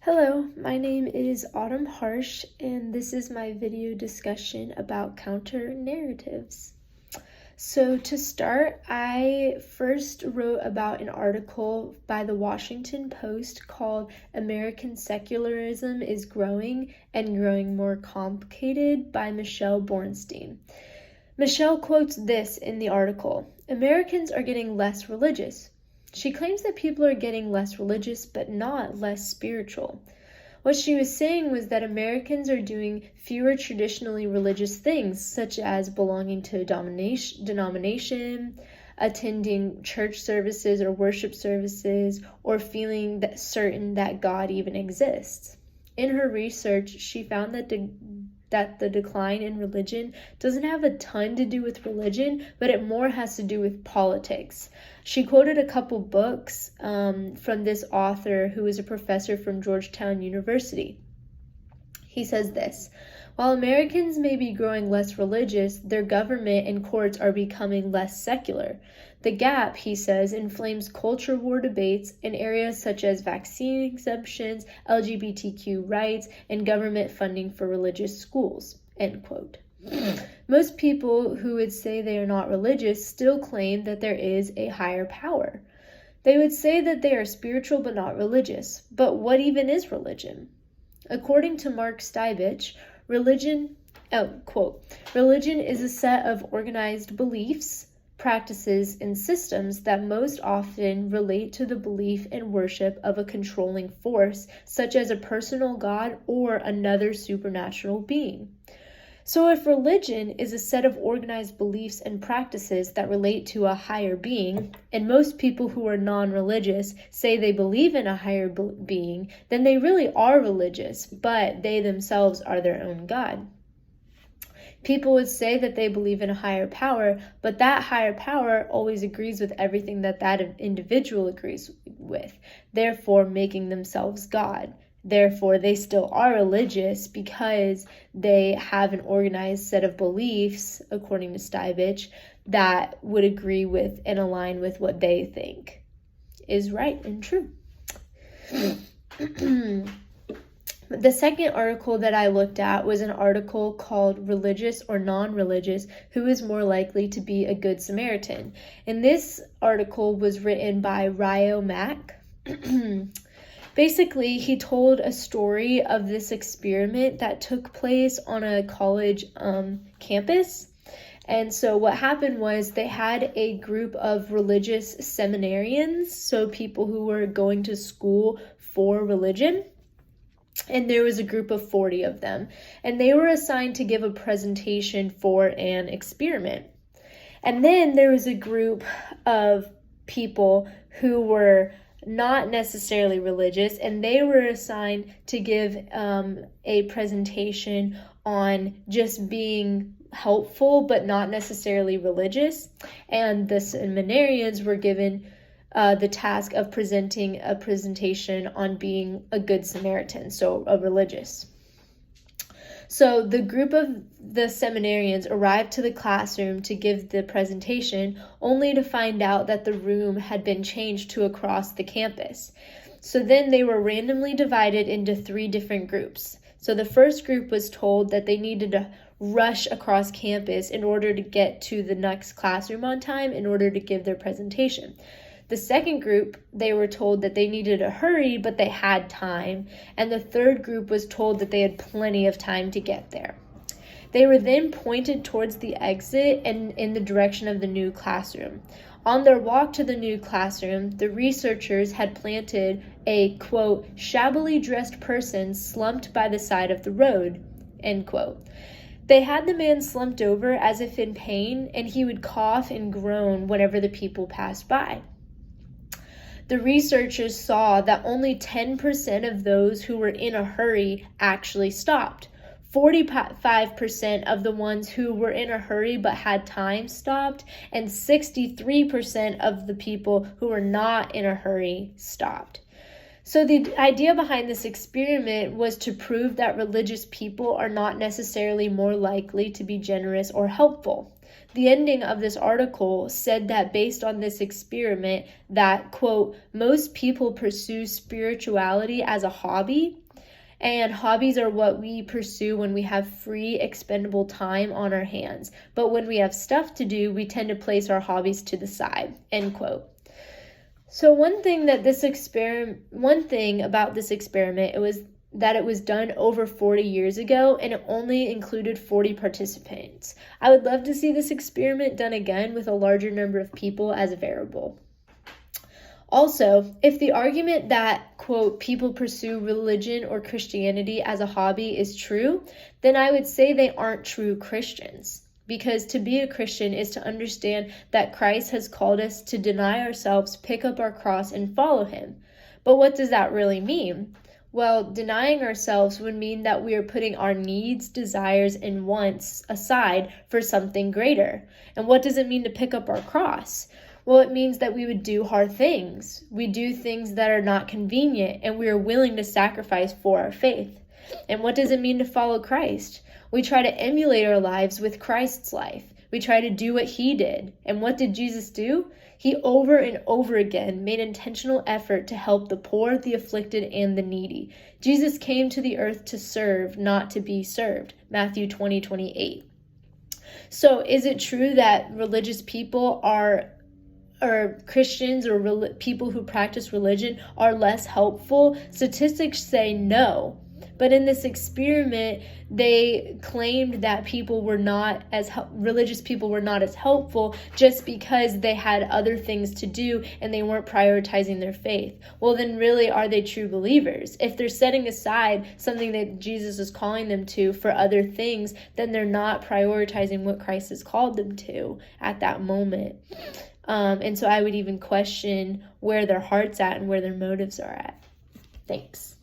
Hello, my name is Autumn Harsh, and this is my video discussion about counter-narratives. So to start, I first wrote about an article by the Washington Post called American Secularism is Growing and Growing More Complicated by Michelle Bornstein. Michelle quotes this in the article: Americans are getting less religious. She claims that people are getting less religious, but not less spiritual. What she was saying was that Americans are doing fewer traditionally religious things, such as belonging to a denomination, attending church services or worship services, or feeling certain that God even exists. In her research, she found that the decline in religion doesn't have a ton to do with religion, but it more has to do with politics. She quoted a couple books from this author who is a professor from Georgetown University. He says this: while Americans may be growing less religious, their government and courts are becoming less secular. The gap, he says, inflames culture war debates in areas such as vaccine exemptions, LGBTQ rights, and government funding for religious schools, end quote. Most people who would say they are not religious still claim that there is a higher power. They would say that they are spiritual but not religious. But what even is religion? According to Mark Stibich, religion is a set of organized beliefs, practices, and systems that most often relate to the belief and worship of a controlling force, such as a personal God or another supernatural being. So if religion is a set of organized beliefs and practices that relate to a higher being, and most people who are non-religious say they believe in a higher being, then they really are religious, but they themselves are their own God. People would say that they believe in a higher power, but that higher power always agrees with everything that individual agrees with, therefore making themselves God. Therefore, they still are religious because they have an organized set of beliefs, according to Stibich, that would agree with and align with what they think is right and true. The second article that I looked at was an article called Religious or Non-Religious, Who is More Likely to be a Good Samaritan? And this article was written by Ryo Mack. Basically, he told a story of this experiment that took place on a college campus. And so what happened was they had a group of religious seminarians, so people who were going to school for religion. And there was a group of 40 of them, and they were assigned to give a presentation for an experiment. And then there was a group of people who were not necessarily religious, and they were assigned to give a presentation on just being helpful but not necessarily religious. And the seminarians were given the task of presenting a presentation on being a good Samaritan, so a religious. So the group of the seminarians arrived to the classroom to give the presentation, only to find out that the room had been changed to across the campus. So then they were randomly divided into 3 different groups. So the first group was told that they needed to rush across campus in order to get to the next classroom on time in order to give their presentation. The second group, they were told that they needed to hurry, but they had time. And the third group was told that they had plenty of time to get there. They were then pointed towards the exit and in the direction of the new classroom. On their walk to the new classroom, the researchers had planted a, quote, shabbily dressed person slumped by the side of the road, end quote. They had the man slumped over as if in pain, and he would cough and groan whenever the people passed by. The researchers saw that only 10% of those who were in a hurry actually stopped. 45% of the ones who were in a hurry but had time stopped, and 63% of the people who were not in a hurry stopped. So the idea behind this experiment was to prove that religious people are not necessarily more likely to be generous or helpful. The ending of this article said that based on this experiment that, quote, most people pursue spirituality as a hobby, and hobbies are what we pursue when we have free, expendable time on our hands. But when we have stuff to do, we tend to place our hobbies to the side, end quote. So one thing about this experiment, it was that it was done over 40 years ago and it only included 40 participants. I would love to see this experiment done again with a larger number of people as a variable. Also, if the argument that, quote, people pursue religion or Christianity as a hobby is true, then I would say they aren't true Christians. Because to be a Christian is to understand that Christ has called us to deny ourselves, pick up our cross, and follow him. But what does that really mean? Well, denying ourselves would mean that we are putting our needs, desires, and wants aside for something greater. And what does it mean to pick up our cross? Well, it means that we would do hard things. We do things that are not convenient, and we are willing to sacrifice for our faith. And what does it mean to follow Christ? We try to emulate our lives with Christ's life. We try to do what he did. And what did Jesus do? He over and over again made intentional effort to help the poor, the afflicted, and the needy. Jesus came to the earth to serve, not to be served. Matthew 20:28. So is it true that religious people or Christians or people who practice religion are less helpful? Statistics say no. But in this experiment, they claimed that religious people were not as helpful just because they had other things to do and they weren't prioritizing their faith. Well, then really, are they true believers? If they're setting aside something that Jesus is calling them to for other things, then they're not prioritizing what Christ has called them to at that moment. And so I would even question where their heart's at and where their motives are at. Thanks.